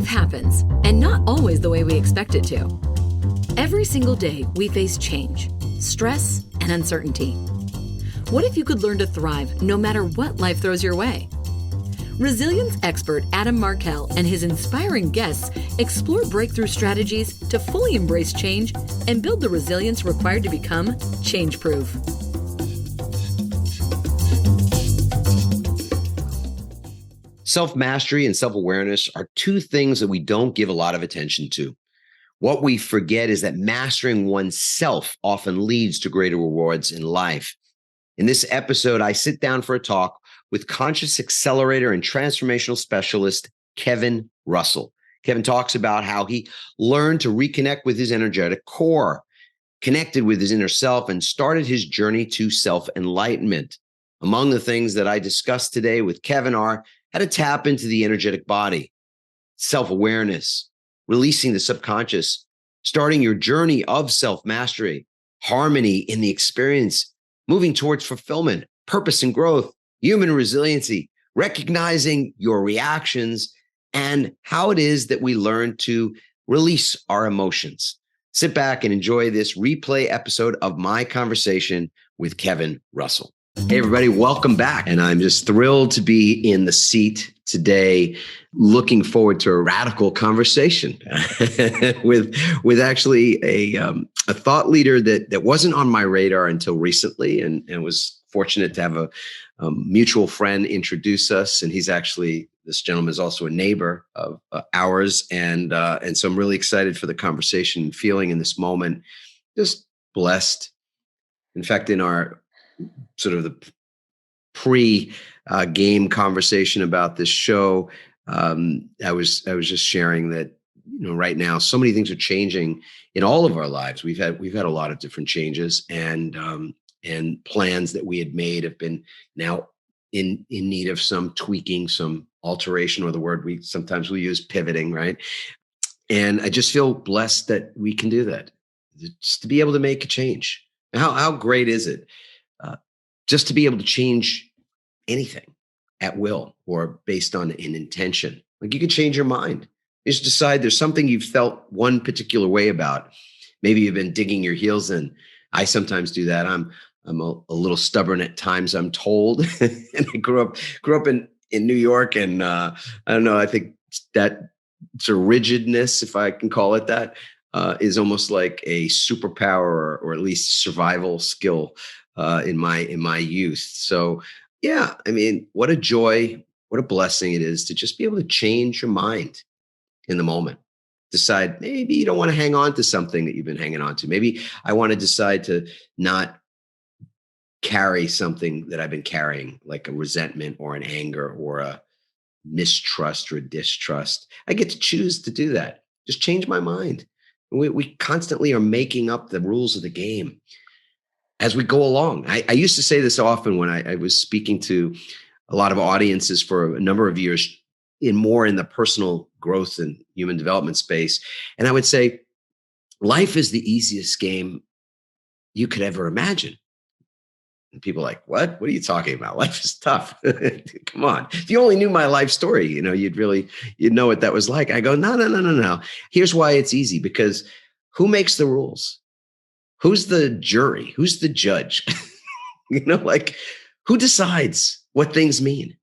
Life happens, and not always the way we expect it to. Every single day, we face change, stress, and uncertainty. What if you could learn to thrive no matter what life throws your way? Resilience expert Adam Markel and his inspiring guests explore breakthrough strategies to fully embrace change and build the resilience required to become change-proof. Self-mastery and self-awareness are two things that we don't give a lot of attention to. What we forget is that mastering oneself often leads to greater rewards in life. In this episode, I sit down for a talk with conscious accelerator and transformational specialist Kevin Russell. Kevin talks about how he learned to reconnect with his energetic core, connected with his inner self, and started his journey to self-enlightenment. Among the things that I discussed today with Kevin are how to tap into the energetic body, self-awareness, releasing the subconscious, starting your journey of self-mastery, harmony in the experience, moving towards fulfillment, purpose and growth, human resiliency, recognizing your reactions, and how it is that we learn to release our emotions. Sit back and enjoy this replay episode of my conversation with Kevin Russell. Hey, everybody, welcome back. And I'm just thrilled to be in the seat today, looking forward to a radical conversation with actually a thought leader that wasn't on my radar until recently, and was fortunate to have a mutual friend introduce us. And this gentleman is also a neighbor of ours. And so I'm really excited for the conversation and feeling in this moment, just blessed. In fact, in our sort of the pre-game conversation about this show, I was just sharing that, right now so many things are changing in all of our lives. We've had a lot of different changes, and plans that we had made have been now in need of some tweaking, some alteration, or the word we use, pivoting, right? And I just feel blessed that we can do that, just to be able to make a change. How great is it? Just to be able to change anything at will or based on an intention. Like, you can change your mind. You just decide there's something you've felt one particular way about. Maybe you've been digging your heels in. I sometimes do that. I'm a little stubborn at times, I'm told. And I grew up in New York, and I don't know, I think that sort of rigidness, if I can call it that, is almost like a superpower, or at least a survival skill in my youth. So yeah, I mean, what a joy, what a blessing it is to just be able to change your mind in the moment. Decide maybe you don't want to hang on to something that you've been hanging on to. Maybe I want to decide to not carry something that I've been carrying, like a resentment or an anger or a mistrust or a distrust. I get to choose to do that. Just change my mind. We constantly are making up the rules of the game as we go along. I used to say this often when I was speaking to a lot of audiences for a number of years in the personal growth and human development space. And I would say, life is the easiest game you could ever imagine. And people are like, what? What are you talking about? Life is tough. Come on. If you only knew my life story, you'd know what that was like. I go, no. Here's why it's easy, because who makes the rules? Who's the jury? Who's the judge? Who decides what things mean?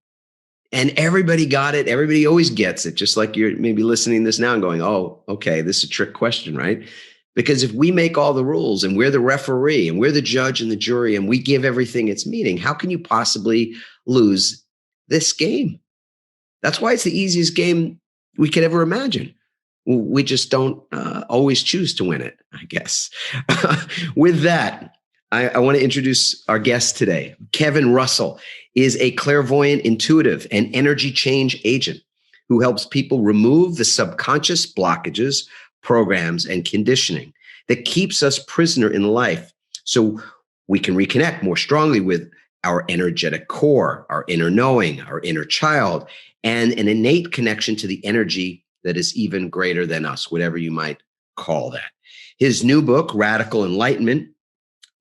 And everybody got it. Everybody always gets it. Just like you're maybe listening to this now and going, oh, okay, this is a trick question, right? Because if we make all the rules and we're the referee and we're the judge and the jury and we give everything its meaning, how can you possibly lose this game? That's why it's the easiest game we could ever imagine. We just don't always choose to win it, I guess. With that, I want to introduce our guest today. Kevin Russell is a clairvoyant, intuitive, and energy change agent who helps people remove the subconscious blockages, programs, and conditioning that keeps us prisoner in life, so we can reconnect more strongly with our energetic core, our inner knowing, our inner child, and an innate connection to the energy that is even greater than us, whatever you might call that. His new book, Radical Enlightenment,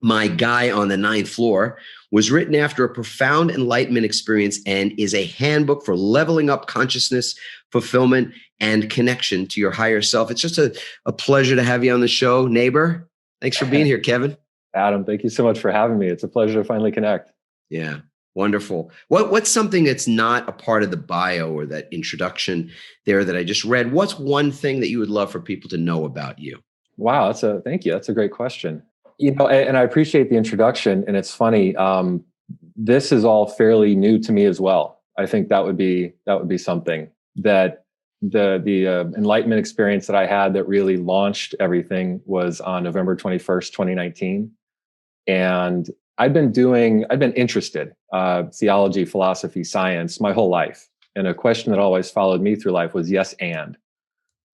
My Guy on the Ninth Floor was written after a profound enlightenment experience and is a handbook for leveling up consciousness, fulfillment, and connection to your higher self. It's just a pleasure to have you on the show, neighbor. Thanks for being here, Kevin. Adam, thank you so much for having me. It's a pleasure to finally connect. Yeah, wonderful. What's something that's not a part of the bio or that introduction there that I just read? What's one thing that you would love for people to know about you? Wow, thank you. That's a great question. And I appreciate the introduction. And it's funny, this is all fairly new to me as well. I think that would be something that the enlightenment experience that I had that really launched everything was on November 21st, 2019. And I'd been interested, theology, philosophy, science, my whole life. And a question that always followed me through life was yes, and.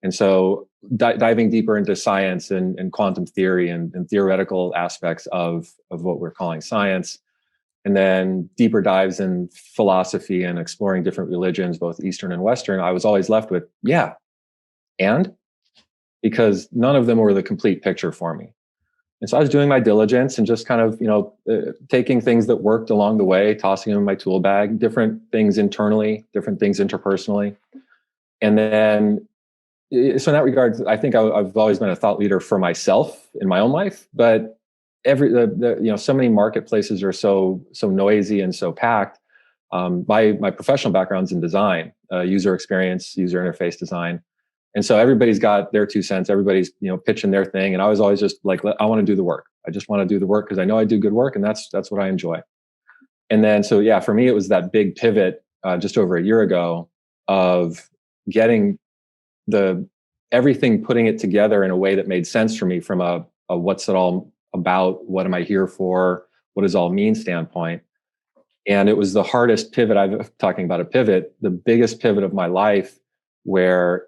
And so diving deeper into science and quantum theory and theoretical aspects of what we're calling science, and then deeper dives in philosophy and exploring different religions, both Eastern and Western, I was always left with, yeah, and? Because none of them were the complete picture for me. And so I was doing my diligence and just kind of, taking things that worked along the way, tossing them in my tool bag, different things internally, different things interpersonally. And then, so in that regard, I think I've always been a thought leader for myself in my own life, but so many marketplaces are so noisy and so packed. My professional background's in design, user experience, user interface design. And so everybody's got their 2 cents. Everybody's, pitching their thing. And I was always just like, I want to do the work. I just want to do the work because I know I do good work, and that's what I enjoy. And then, so yeah, for me, it was that big pivot just over a year ago of getting everything, putting it together in a way that made sense for me from a what's it all about, what am I here for, what does it all mean standpoint. And it was the hardest pivot, talking about a pivot, the biggest pivot of my life, where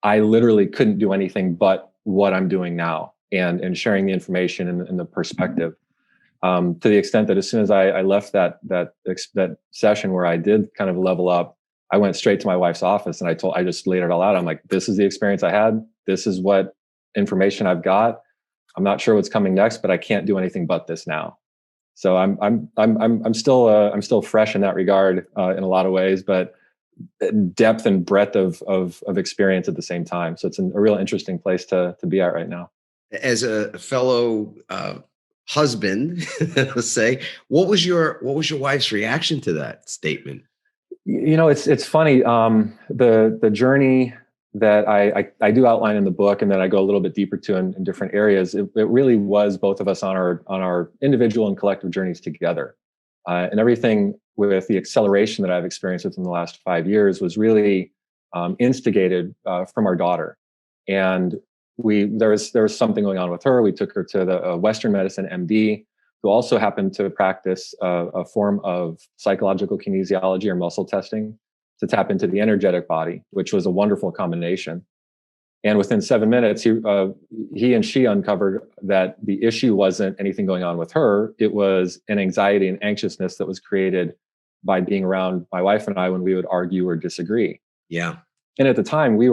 I literally couldn't do anything but what I'm doing now and sharing the information and the perspective. To the extent that as soon as I left that session where I did kind of level up, I went straight to my wife's office and I just laid it all out. I'm like, this is the experience I had. This is what information I've got. I'm not sure what's coming next, but I can't do anything but this now. So I'm still fresh in that regard in a lot of ways, but depth and breadth of experience at the same time. So it's a real interesting place to be at right now. As a fellow husband, let's say, what was your wife's reaction to that statement? It's funny. The journey that I do outline in the book, and then I go a little bit deeper to in different areas. It really was both of us on our individual and collective journeys together, and everything with the acceleration that I've experienced within the last 5 years was really instigated from our daughter, and there was something going on with her. We took her to the Western medicine MD, who also happened to practice a form of psychological kinesiology or muscle testing to tap into the energetic body, which was a wonderful combination. And within 7 minutes, he and she uncovered that the issue wasn't anything going on with her. It was an anxiety and anxiousness that was created by being around my wife and I when we would argue or disagree. Yeah. And at the time we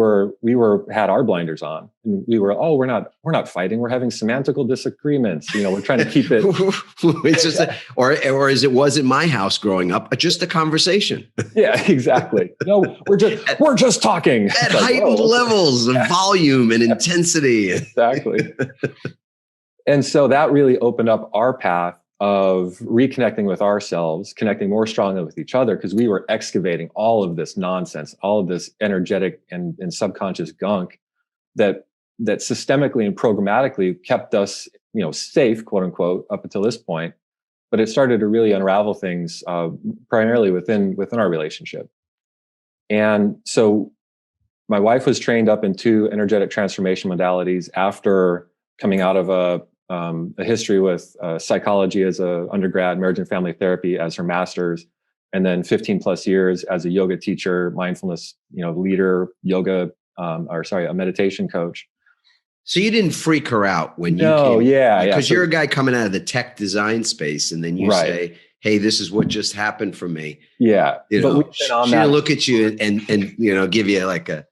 had our blinders on, and we were, we're not fighting. We're having semantical disagreements. We're trying to keep it. It's just, or as it was in my house growing up, just a conversation. Yeah, exactly. No, we're just talking at heightened levels of volume and intensity. Exactly. And so that really opened up our path of reconnecting with ourselves, connecting more strongly with each other, because we were excavating all of this nonsense, all of this energetic and subconscious gunk that systemically and programmatically kept us, safe, quote unquote, up until this point. But it started to really unravel things, primarily within our relationship. And so my wife was trained up in 2 energetic transformation modalities after coming out of a history with psychology as a undergrad, marriage and family therapy as her master's, and then 15 plus years as a yoga teacher, mindfulness, leader, a meditation coach. So you didn't freak her out when you came? Yeah. Because you're a guy coming out of the tech design space, and then you say, hey, this is what just happened for me. Yeah. But she didn't look at you and give you like a,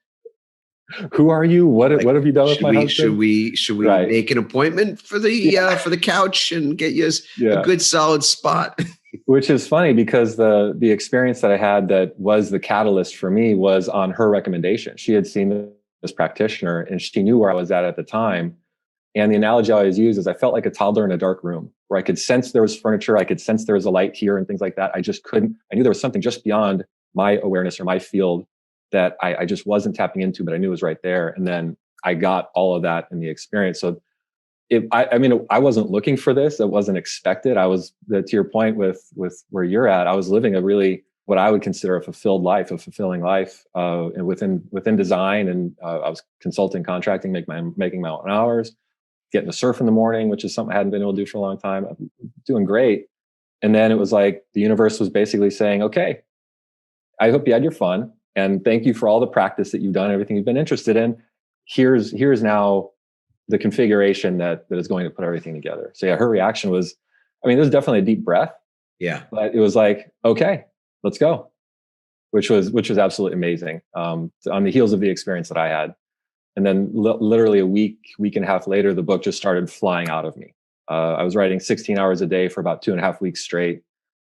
Who are you? Like, what have you done with my should husband? we Right. make an appointment for the couch and get you a Yeah. good solid spot? Which is funny because the experience that I had that was the catalyst for me was on her recommendation. She had seen this practitioner and she knew where I was at the time. And the analogy I always use is I felt like a toddler in a dark room where I could sense there was furniture, I could sense there was a light here and things like that. I just couldn't, I knew there was something just beyond my awareness or my field that I just wasn't tapping into, but I knew it was right there. And then I got all of that in the experience. So I mean, I wasn't looking for this. It wasn't expected. I was, to your point with where you're at, I was living a really, what I would consider a fulfilled life, a fulfilling life and within design. And I was consulting, contracting, making my own hours, getting to surf in the morning, which is something I hadn't been able to do for a long time. I'm doing great. And then it was like the universe was basically saying, okay, I hope you had your fun. And thank you for all the practice that you've done, everything you've been interested in. Here's now the configuration that is going to put everything together. So yeah, her reaction was, I mean, this is definitely a deep breath. Yeah. But it was like, okay, let's go, which was absolutely amazing. On the heels of the experience that I had. And then literally a week and a half later, the book just started flying out of me. I was writing 16 hours a day for about 2.5 weeks straight.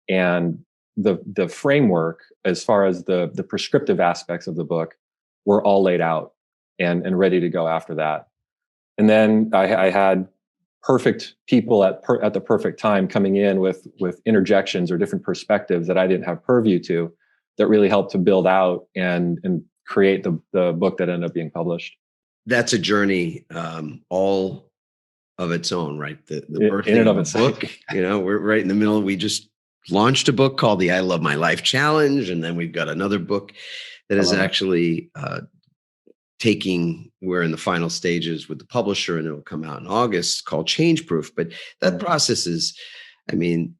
And the framework, as far as the prescriptive aspects of the book, were all laid out and ready to go after that. And then I had perfect people at the perfect time coming in with interjections or different perspectives that I didn't have purview to, that really helped to build out and create the book that ended up being published. That's a journey all of its own, right? The birthing in and of a itself. book. We're right in the middle. We just launched a book called the I Love My Life Challenge, and then we've got another book that is actually we're in the final stages with the publisher, and it'll come out in August, called Change Proof. But that process is, I mean,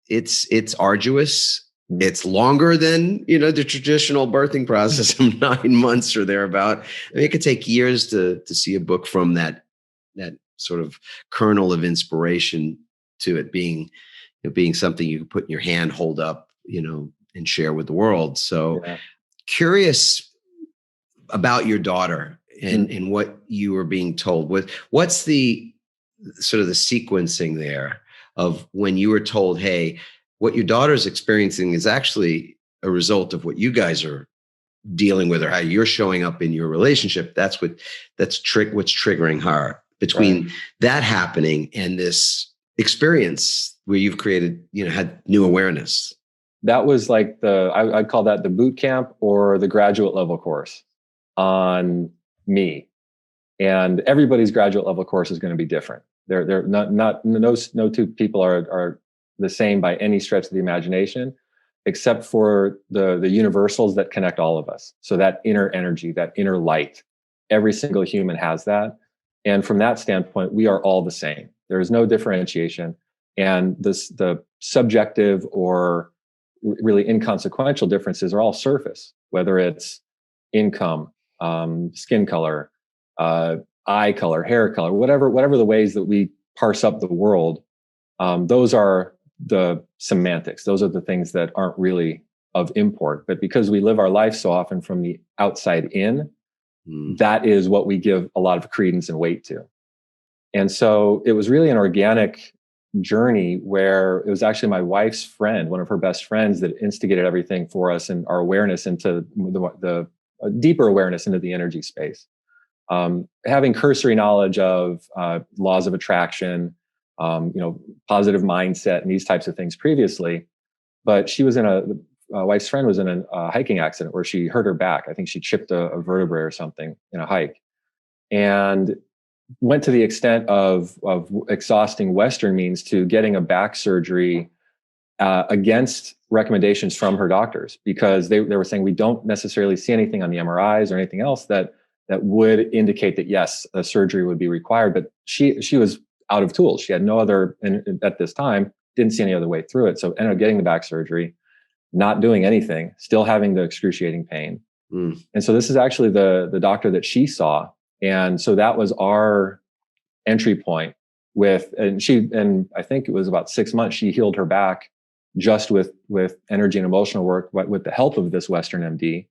it's arduous. It's longer than, the traditional birthing process of 9 months or thereabout. I mean, it could take years to see a book from that sort of kernel of inspiration to it being something you can put in your hand, hold up, and share with the world. So curious about your daughter and what you were being told. What's the sort of the sequencing there of when you were told, hey, what your daughter's experiencing is actually a result of what you guys are dealing with, or how you're showing up in your relationship. What's triggering her between that happening and this experience where you've created, had new awareness. That was like I'd call that the boot camp or the graduate level course on me. And everybody's graduate level course is going to be different. They're no two people are the same by any stretch of the imagination, except for the universals that connect all of us. So that inner energy, that inner light, every single human has that. And from that standpoint, we are all the same. There is no differentiation. And the subjective or really inconsequential differences are all surface, whether it's income, skin color, eye color, hair color, whatever the ways that we parse up the world. Those are the semantics. Those are the things that aren't really of import. But because we live our life so often from the outside in, that is what we give a lot of credence and weight to. And so it was really an organic journey where it was actually my wife's friend, one of her best friends, that instigated everything for us and our awareness into the deeper awareness into the energy space. Having cursory knowledge of laws of attraction, positive mindset and these types of things previously, but she was wife's friend was in a hiking accident where she hurt her back. I think she chipped a vertebrae or something in a hike, and went to the extent of exhausting Western means to getting a back surgery against recommendations from her doctors, because they were saying we don't necessarily see anything on the MRIs or anything else that would indicate that yes, a surgery would be required. But she was out of tools. She had no other, and at this time didn't see any other way through it. So ended up getting the back surgery, not doing anything, still having the excruciating pain. And so this is actually the doctor that she saw. And so that was our entry point and I think it was about 6 months, she healed her back just with energy and emotional work, with the help of this Western MD.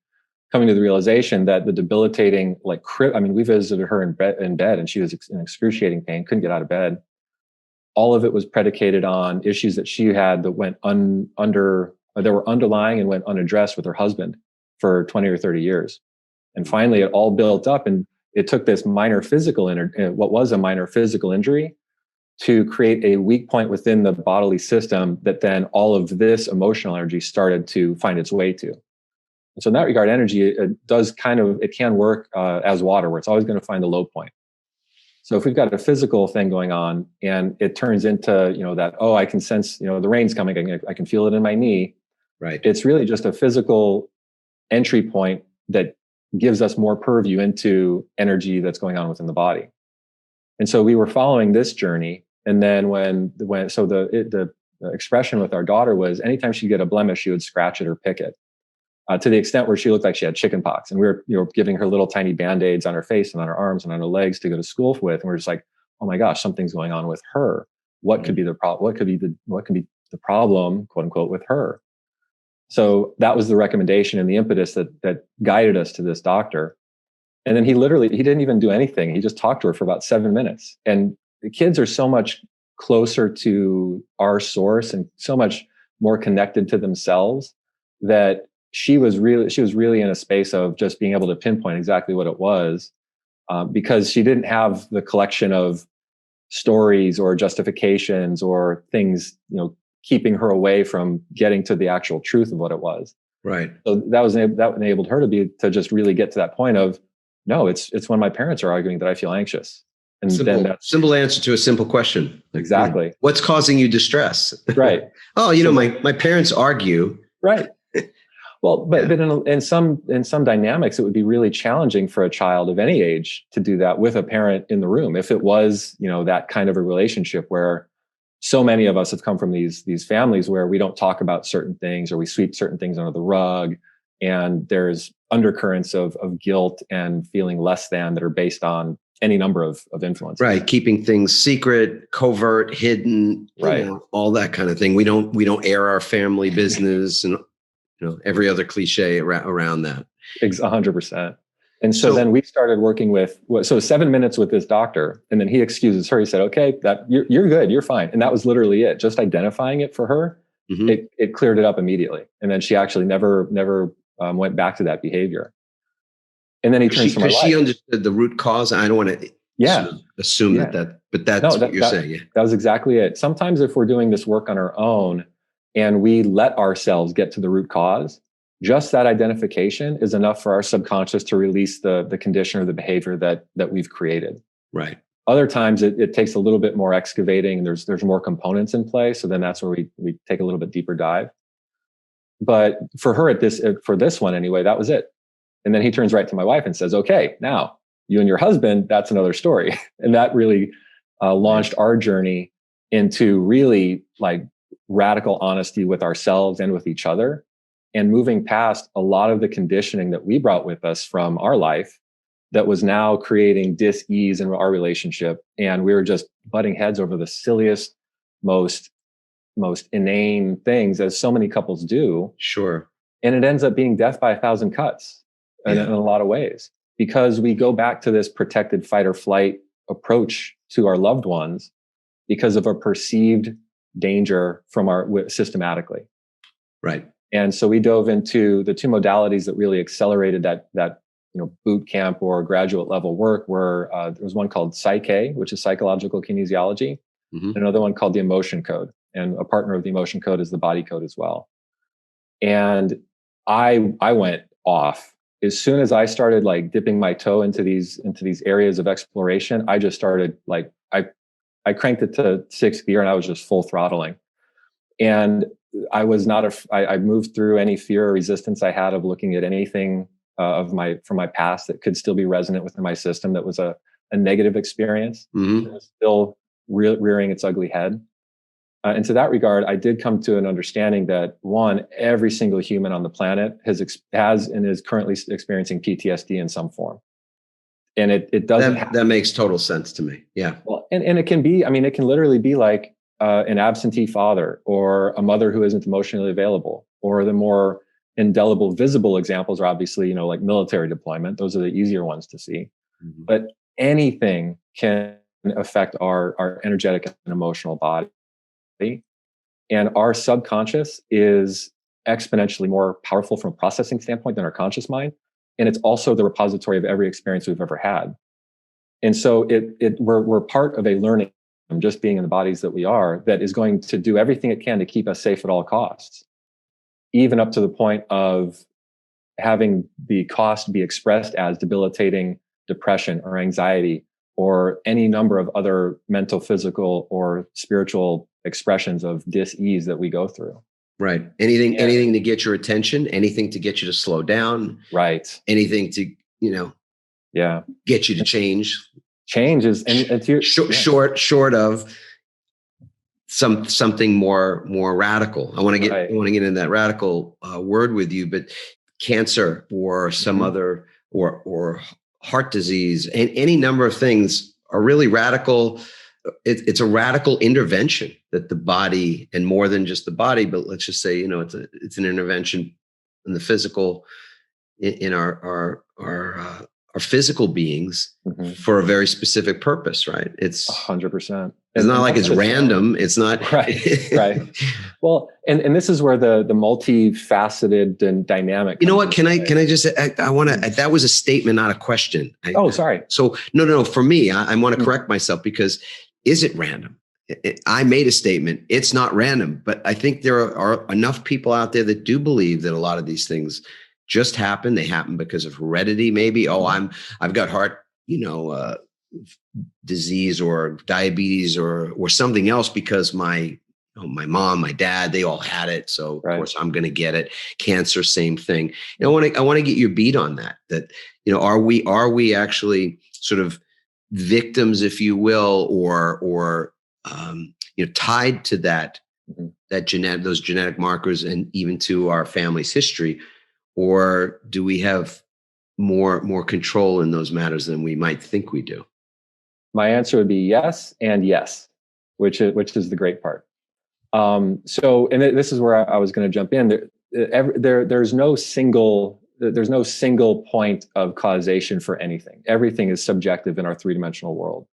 coming to the realization that the debilitating, we visited her in bed and she was in excruciating pain, couldn't get out of bed. All of it was predicated on issues that she had that went that were underlying and went unaddressed with her husband for 20 or 30 years. And finally, it all built up, and it took this what was a minor physical injury to create a weak point within the bodily system that then all of this emotional energy started to find its way to. And so in that regard, energy, it can work as water, where it's always going to find a low point. So if we've got a physical thing going on and it turns into, I can sense, the rain's coming, I can feel it in my knee. Right. It's really just a physical entry point that gives us more purview into energy that's going on within the body. And so we were following this journey. And then the expression with our daughter was anytime she'd get a blemish, she would scratch it or pick it. To the extent where she looked like she had chicken pox, and we were giving her little tiny band-aids on her face and on her arms and on her legs to go to school with. And we're just like, oh my gosh, something's going on with her. What could be the problem? What could be the problem, quote unquote, with her? So that was the recommendation and the impetus that guided us to this doctor. And then he didn't even do anything. He just talked to her for about 7 minutes. And the kids are so much closer to our source and so much more connected to themselves that she was really in a space of just being able to pinpoint exactly what it was, because she didn't have the collection of stories or justifications or things, keeping her away from getting to the actual truth of what it was. Right. So that enabled her to just really get to that point of, no, it's when my parents are arguing that I feel anxious. And simple answer to a simple question. Exactly. What's causing you distress? Right. My parents argue. Right. Well, but in some dynamics, it would be really challenging for a child of any age to do that with a parent in the room. If it was, that kind of a relationship where so many of us have come from these families where we don't talk about certain things or we sweep certain things under the rug, and there's undercurrents of guilt and feeling less than that are based on any number of influences. Right. Keeping things secret, covert, hidden, right. All that kind of thing. We don't air our family business and every other cliche around that. 100%. And so then we started working with 7 minutes with this doctor, and then he excuses her. He said, okay, that you're good. You're fine. And that was literally it. Just identifying it for her, it cleared it up immediately. And then she actually never went back to that behavior. And then he turns to my wife. She understood the root cause. I don't want to assume that, but that's what you're saying. Yeah. That was exactly it. Sometimes if we're doing this work on our own and we let ourselves get to the root cause, just that identification is enough for our subconscious to release the condition or the behavior that we've created. Right. Other times it takes a little bit more excavating, and there's more components in play. So then that's where we take a little bit deeper dive. But for her for this one anyway, that was it. And then he turns right to my wife and says, okay, now you and your husband, that's another story. And that really launched our journey into really like radical honesty with ourselves and with each other, and moving past a lot of the conditioning that we brought with us from our life that was now creating dis-ease in our relationship. And we were just butting heads over the silliest, most inane things, as so many couples do. Sure. And it ends up being death by 1,000 cuts in a lot of ways, because we go back to this protected fight or flight approach to our loved ones because of a perceived danger from systematically. Right. And so we dove into the two modalities that really accelerated that boot camp or graduate level work, where there was one called Psyche, which is psychological kinesiology, and another one called the emotion code. And a partner of the emotion code is the body code as well. And I went off as soon as I started like dipping my toe into these areas of exploration. I just started like, I cranked it to sixth gear and I was just full throttling. And I was I moved through any fear or resistance I had of looking at anything from my past that could still be resonant within my system that was a negative experience. It was still rearing its ugly head. And to that regard, I did come to an understanding that every single human on the planet has and is currently experiencing PTSD in some form. And it doesn't. That makes total sense to me. Yeah. Well, and it can be, it can literally be like an absentee father, or a mother who isn't emotionally available, or the more indelible, visible examples are obviously, like military deployment. Those are the easier ones to see. Mm-hmm. But anything can affect our energetic and emotional body. And our subconscious is exponentially more powerful from a processing standpoint than our conscious mind. And it's also the repository of every experience we've ever had. And so we're part of a learning from just being in the bodies that we are, that is going to do everything it can to keep us safe at all costs, even up to the point of having the cost be expressed as debilitating depression or anxiety or any number of other mental, physical, or spiritual expressions of dis-ease that we go through. Right. Anything to get your attention, anything to get you to slow down. Right. Anything to, get you to change. Change is, and it's short of something more radical. I want to get into that radical word with you, but cancer or some other or heart disease and any number of things are really radical. It's a radical intervention that the body, and more than just the body, but let's just say, it's an intervention in the physical, in our physical beings for a very specific purpose, right? It's 100%. It's not like it's random. It's not right. Well, and this is where the multifaceted and dynamic. You know what? Can I just? I want to. That was a statement, not a question. Sorry. So no. For me, I want to correct myself, because is it random? I made a statement. It's not random, but I think there are enough people out there that do believe that a lot of these things just happen. They happen because of heredity, maybe. I've got heart, disease or diabetes or something else because my mom, my dad, they all had it. So of course I'm going to get it. Cancer, same thing. I want to get your beat on that. That, are we actually sort of victims, if you will, or tied to that those genetic markers and even to our family's history, or do we have more control in those matters than we might think we do? My answer would be yes and yes, which is the great part. So, and this is where I was going to jump in. There's no single point of causation for anything. Everything is subjective in our three-dimensional world.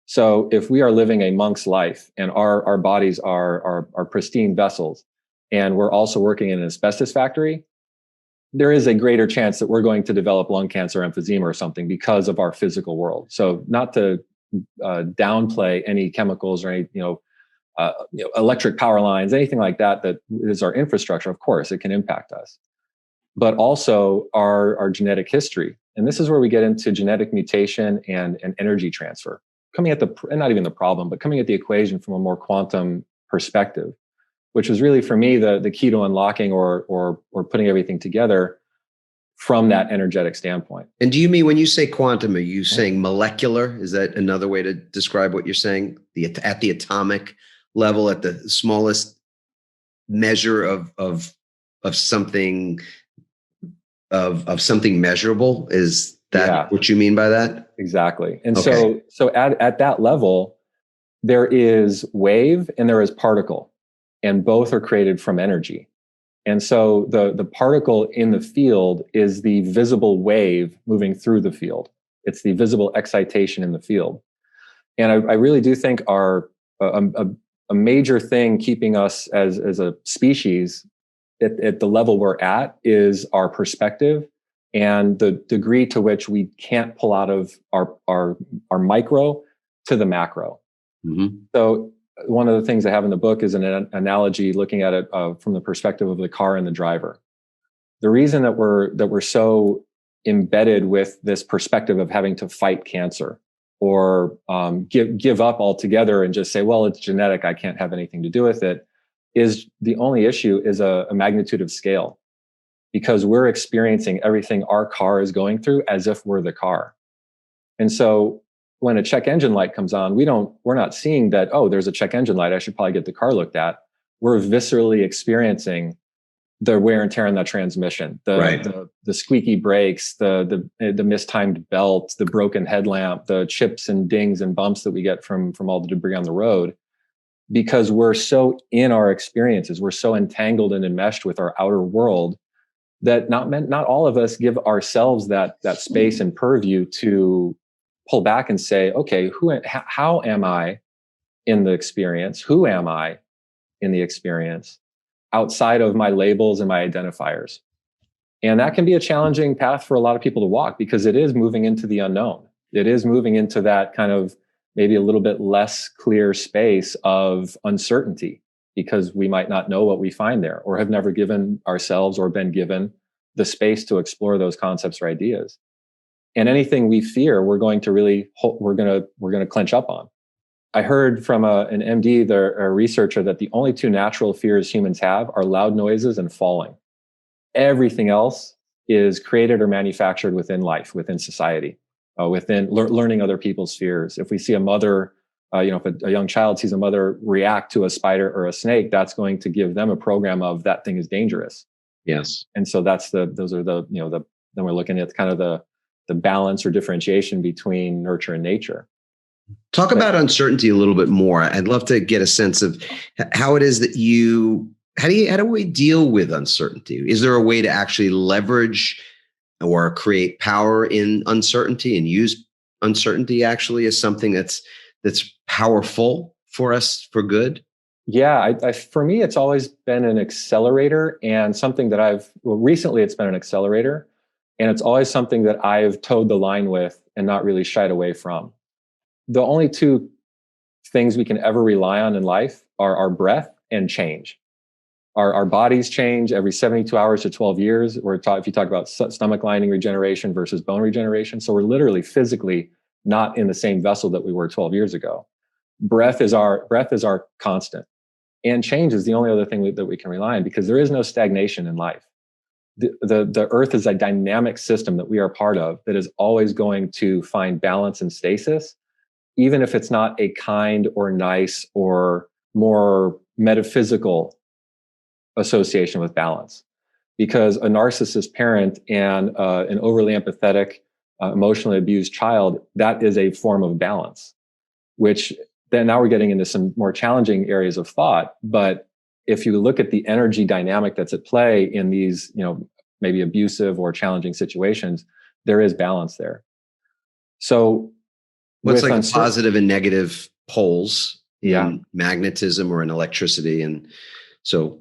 So if we are living a monk's life and our bodies are pristine vessels, and we're also working in an asbestos factory, there is a greater chance that we're going to develop lung cancer, emphysema, or something because of our physical world. So not to downplay any chemicals or any electric power lines, anything like that is our infrastructure. Of course, it can impact us, but also our genetic history. And this is where we get into genetic mutation and energy transfer. Coming at not even the problem, but coming at the equation from a more quantum perspective, which was really for me the key to unlocking or putting everything together from that energetic standpoint. And do you mean, when you say quantum, are you saying molecular? Is that another way to describe what you're saying? At the atomic level, at the smallest measure of something of something measurable? Is that what you mean by that? Exactly. And so at that level, there is wave and there is particle, and both are created from energy. And so the particle in the field is the visible wave moving through the field. It's the visible excitation in the field. And I really do think a major thing keeping us as a species at the level we're at is our perspective and the degree to which we can't pull out of our micro to the macro. Mm-hmm. So one of the things I have in the book is an analogy looking at it from the perspective of the car and the driver. The reason that we're so embedded with this perspective of having to fight cancer or give up altogether and just say, well, it's genetic, I can't have anything to do with it, is the only issue is a magnitude of scale, because we're experiencing everything our car is going through as if we're the car. And so when a check engine light comes on, we're not seeing that, oh, there's a check engine light, I should probably get the car looked at. We're viscerally experiencing the wear and tear on the transmission, the squeaky brakes, the mistimed belt, the broken headlamp, the chips and dings and bumps that we get from all the debris on the road, because we're so in our experiences, we're so entangled and enmeshed with our outer world that not all of us give ourselves that space and purview to pull back and say, okay, how am I in the experience? Who am I in the experience outside of my labels and my identifiers? And that can be a challenging path for a lot of people to walk, because it is moving into the unknown. It is moving into that kind of maybe a little bit less clear space of uncertainty, because we might not know what we find there, or have never given ourselves or been given the space to explore those concepts or ideas. And anything we fear, we're going to clench up on. I heard from an MD, a researcher, that the only two natural fears humans have are loud noises and falling. Everything else is created or manufactured within life, within society, within learning other people's fears. If we see a mother, if a young child sees a mother react to a spider or a snake, that's going to give them a program of that thing is dangerous. Yes. And so then we're looking at kind of the balance or differentiation between nurture and nature. Talk about uncertainty a little bit more. I'd love to get a sense of how it is that how do we deal with uncertainty? Is there a way to actually leverage or create power in uncertainty and use uncertainty actually as something that's powerful for us for good? Yeah, for me, it's always been an accelerator, and something that recently it's been an accelerator, and it's always something that I've towed the line with and not really shied away from. The only two things we can ever rely on in life are our breath and change. Our bodies change every 72 hours to 12 years. If you talk about stomach lining regeneration versus bone regeneration. So we're literally physically not in the same vessel that we were 12 years ago. Breath is our constant. And change is the only other thing that we can rely on, because there is no stagnation in life. The earth is a dynamic system that we are part of that is always going to find balance and stasis, even if it's not a kind or nice or more metaphysical association with balance. Because a narcissist parent and an overly empathetic, emotionally abused child, that is a form of balance, which then now we're getting into some more challenging areas of thought. But if you look at the energy dynamic that's at play in these, maybe abusive or challenging situations, there is balance there. So what's like the positive and negative poles in magnetism or in electricity. And so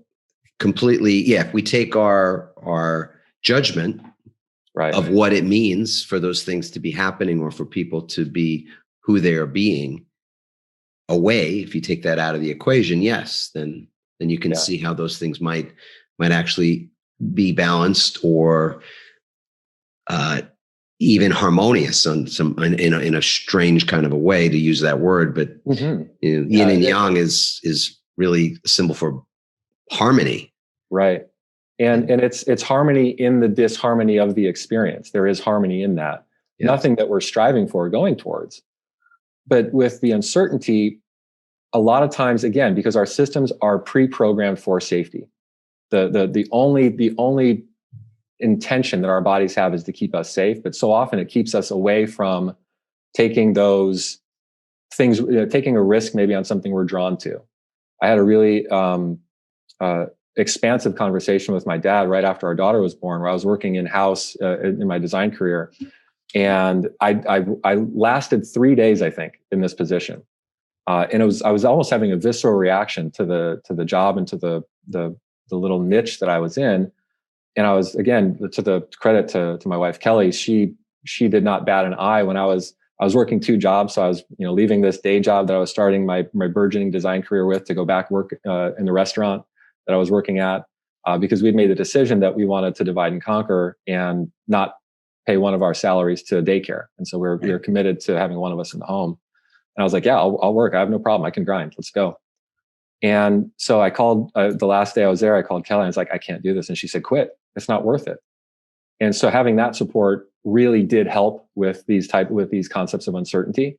completely, if we take our judgment of what it means for those things to be happening or for people to be who they are being away, if you take that out of the equation, then you can see how those things might actually be balanced or even harmonious in a strange kind of a way, to use that word. But yin and yang is really a symbol for harmony. Right. And it's harmony in the disharmony of the experience. There is harmony in that. Yes. Nothing that we're striving for, going towards. But with the uncertainty, a lot of times, again, because our systems are pre-programmed for safety, the only intention that our bodies have is to keep us safe. But so often it keeps us away from taking those things, taking a risk maybe on something we're drawn to. I had a really expansive conversation with my dad right after our daughter was born, where I was working in-house in my design career. And I lasted 3 days, I think, in this position. And I was almost having a visceral reaction to the job and to the little niche that I was in. And I was, again, to the credit to my wife, Kelly, she did not bat an eye when I was working 2 jobs. So I was, leaving this day job that I was starting my burgeoning design career with to go back work in the restaurant that I was working at, because we'd made the decision that we wanted to divide and conquer and not pay one of our salaries to daycare. And so we were committed to having one of us in the home. And I was like, yeah, I'll work. I have no problem. I can grind. Let's go. And so I called the last day I was there. I called Kelly. And I was like, I can't do this. And she said, quit. It's not worth it. And so having that support really did help with these concepts of uncertainty.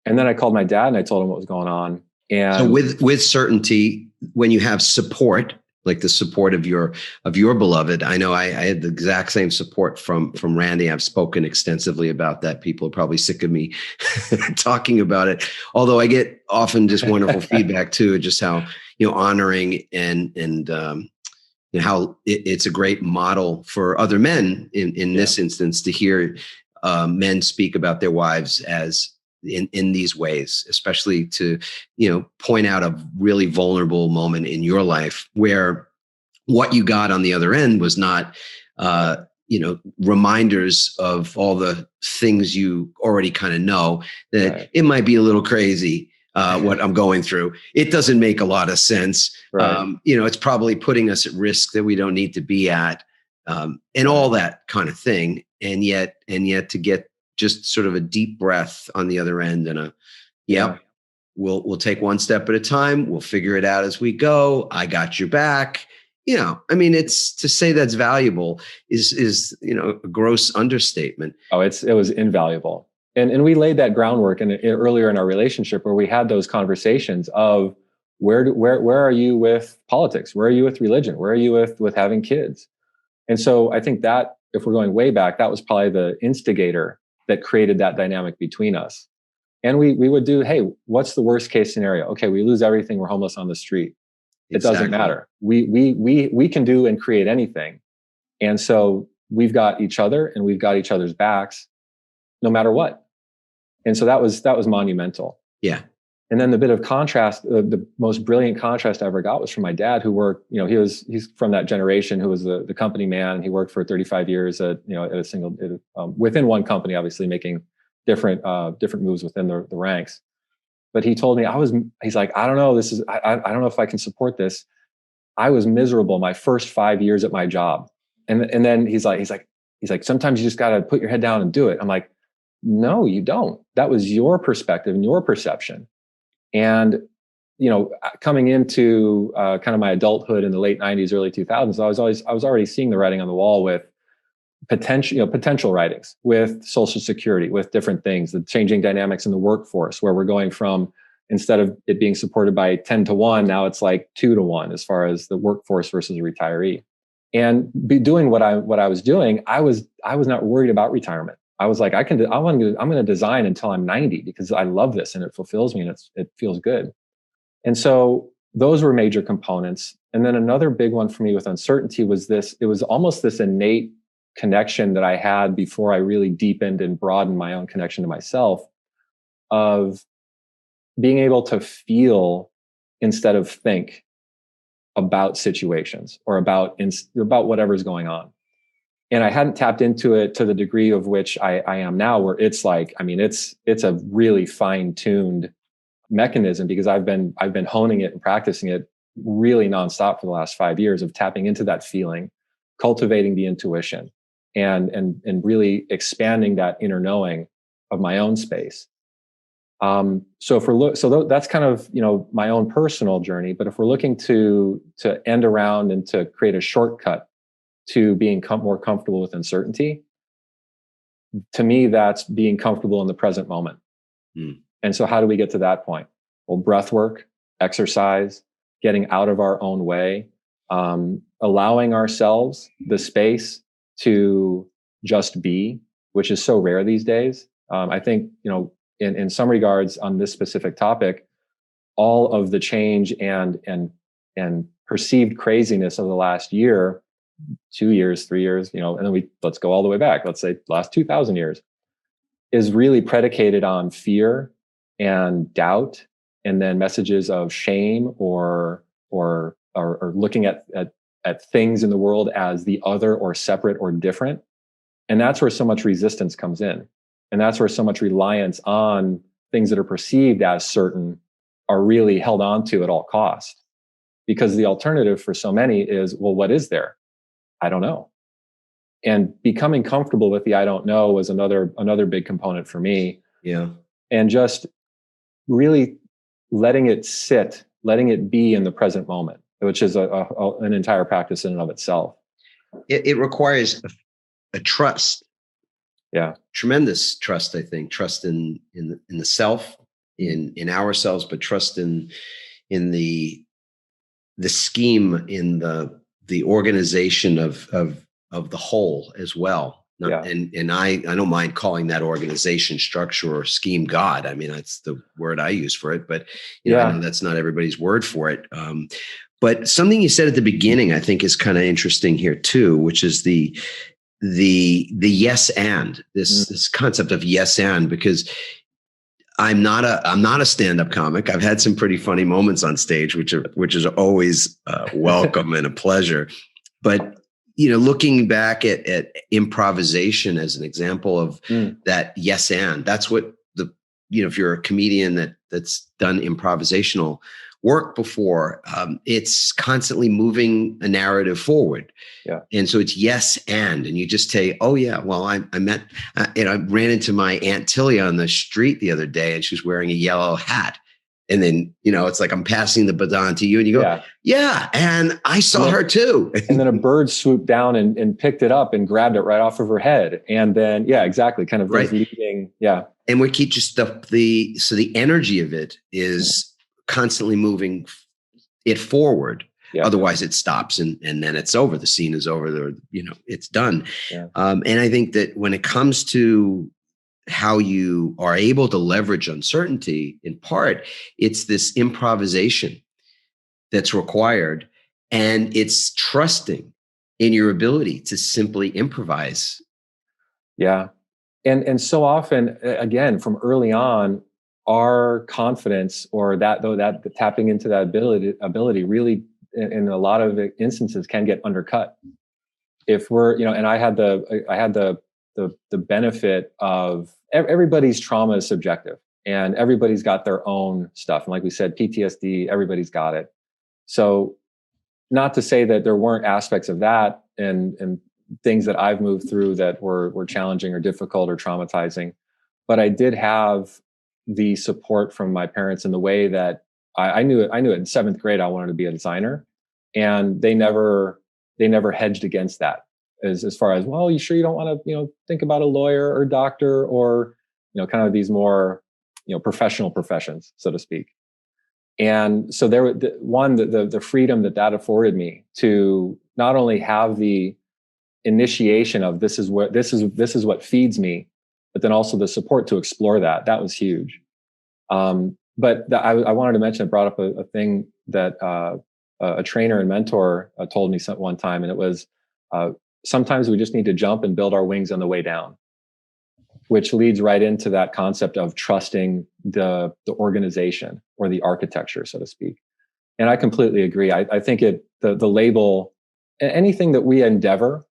And then I called my dad and I told him what was going on. And so with certainty, when you have support, like the support of your beloved, I know I had the exact same support from Randy. I've spoken extensively about that. People are probably sick of me talking about it. Although I get often just wonderful feedback too, just how, honoring and how it's a great model for other men in this instance to hear men speak about their wives as in these ways, especially to, point out a really vulnerable moment in your life where what you got on the other end was not, reminders of all the things you already kind of know, that it might be a little crazy, what I'm going through. It doesn't make a lot of sense. Right. It's probably putting us at risk that we don't need to be at, and all that kind of thing. And yet to get just sort of a deep breath on the other end and we'll take one step at a time. We'll figure it out as we go. I got your back. It's to say that's valuable is a gross understatement. Oh, it was invaluable. And we laid that groundwork earlier in our relationship, where we had those conversations of where are you with politics? Where are you with religion? Where are you with having kids? And so I think that, if we're going way back, that was probably the instigator that created that dynamic between us. And we would do, hey, what's the worst case scenario? Okay, we lose everything. We're homeless on the street. It doesn't matter. We can do and create anything. And so we've got each other and we've got each other's backs no matter what. And so that was monumental. Yeah. And then the bit of contrast, the most brilliant contrast I ever got was from my dad, who worked, he's from that generation who was the company man. He worked for 35 years at a single, within one company, obviously making different moves within the ranks. But he told me, he's like, I don't know, I don't know if I can support this. I was miserable my first 5 years at my job. And then he's like, sometimes you just got to put your head down and do it. I'm like, no, you don't. That was your perspective and your perception. And, coming into kind of my adulthood in the late 90s, early 2000s, I was already seeing the writing on the wall with potential writings with Social Security, with different things, the changing dynamics in the workforce, where we're going from, instead of it being supported by 10-1, now it's like 2-1 as far as the workforce versus a retiree. And doing what I was doing, I was not worried about retirement. I was like, I'm going to design until I'm 90 because I love this and it fulfills me and it feels good. And so those were major components. And then another big one for me with uncertainty was this. It was almost this innate connection that I had before I really deepened and broadened my own connection to myself, of being able to feel instead of think about situations or about whatever's going on. And I hadn't tapped into it to the degree of which I am now, where it's like, it's a really fine-tuned mechanism, because I've been honing it and practicing it really nonstop for the last 5 years, of tapping into that feeling, cultivating the intuition, and really expanding that inner knowing of my own space. So that's kind of, my own personal journey. But if we're looking to end around and to create a shortcut to being more comfortable with uncertainty, to me, that's being comfortable in the present moment. And so how do we get to that point? Well, breath work, exercise, getting out of our own way, allowing ourselves the space to just be, which is so rare these days. I think, in some regards on this specific topic, all of the change and perceived craziness of the last year, 2 years, 3 years, and then let's go all the way back. Let's say last 2,000 years is really predicated on fear and doubt, and then messages of shame or looking at things in the world as the other or separate or different. And that's where so much resistance comes in. And that's where so much reliance on things that are perceived as certain are really held on to at all cost. Because the alternative for so many is, well, what is there? I don't know. And becoming comfortable with the I don't know was another big component for me. Yeah. And just really letting it sit, letting it be in the present moment, which is an entire practice in and of itself. It requires a trust. Yeah. Tremendous trust, I think. Trust in the self, in ourselves, but trust in the scheme, in the organization of the whole as well. And I don't mind calling that organization, structure, or scheme God. That's the word I use for it, but I know that's not everybody's word for it. But something you said at the beginning, I think, is kind of interesting here too, which is the yes and this concept of yes and, because I'm not a stand-up comic. I've had some pretty funny moments on stage, which is always welcome and a pleasure. But looking back at improvisation as an example of that yes and, that's what if you're a comedian that's done improvisational work before, it's constantly moving a narrative forward. Yeah. And so it's yes and you just say, oh yeah, well, I ran into my Aunt Tilly on the street the other day and she was wearing a yellow hat. And then, it's like I'm passing the baton to you and you go, yeah, and I saw her too. And then a bird swooped down and picked it up and grabbed it right off of her head. And then, yeah, exactly. Kind of leading. Yeah. And we keep just so the energy of it is constantly moving it forward. Yeah. Otherwise it stops and then it's over. The scene is over. It's done. Yeah. And I think that when it comes to how you are able to leverage uncertainty, in part, it's this improvisation that's required. And it's trusting in your ability to simply improvise. Yeah. And so often, again, from early on, our confidence or that tapping into that ability really, in a lot of instances, can get undercut. If we're, and I had the benefit of everybody's trauma is subjective and everybody's got their own stuff. And like we said, PTSD, everybody's got it. So not to say that there weren't aspects of that and things that I've moved through that were challenging or difficult or traumatizing, but I did have the support from my parents in the way that I knew it in 7th grade. I wanted to be a designer, and they never hedged against that as far as, well, you sure you don't want to, think about a lawyer or doctor or, kind of these more, professional professions, so to speak. And so there, the freedom that afforded me to not only have the initiation of this is what feeds me, but then also the support to explore that was huge. But I wanted to mention, I brought up a thing that a trainer and mentor told me one time, and it was sometimes we just need to jump and build our wings on the way down, which leads right into that concept of trusting the organization or the architecture, so to speak. And I completely agree. I think the label, anything that we endeavor,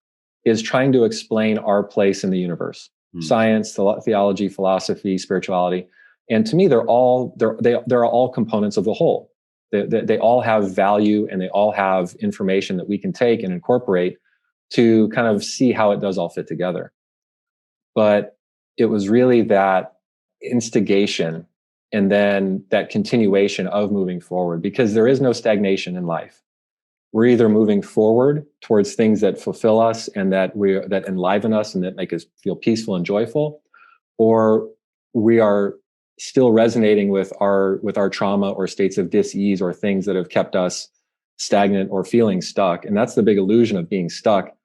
is trying to explain our place in the universe. Science, theology, philosophy, spirituality. And to me, they are all components of the whole. They all have value and they all have information that we can take and incorporate to kind of see how it does all fit together. But it was really that instigation and then that continuation of moving forward, because there is no stagnation in life. We're either moving forward towards things that fulfill us and that enliven us and that make us feel peaceful and joyful, or we are still resonating with our trauma or states of dis-ease or things that have kept us stagnant or feeling stuck. And that's the big illusion of being stuck.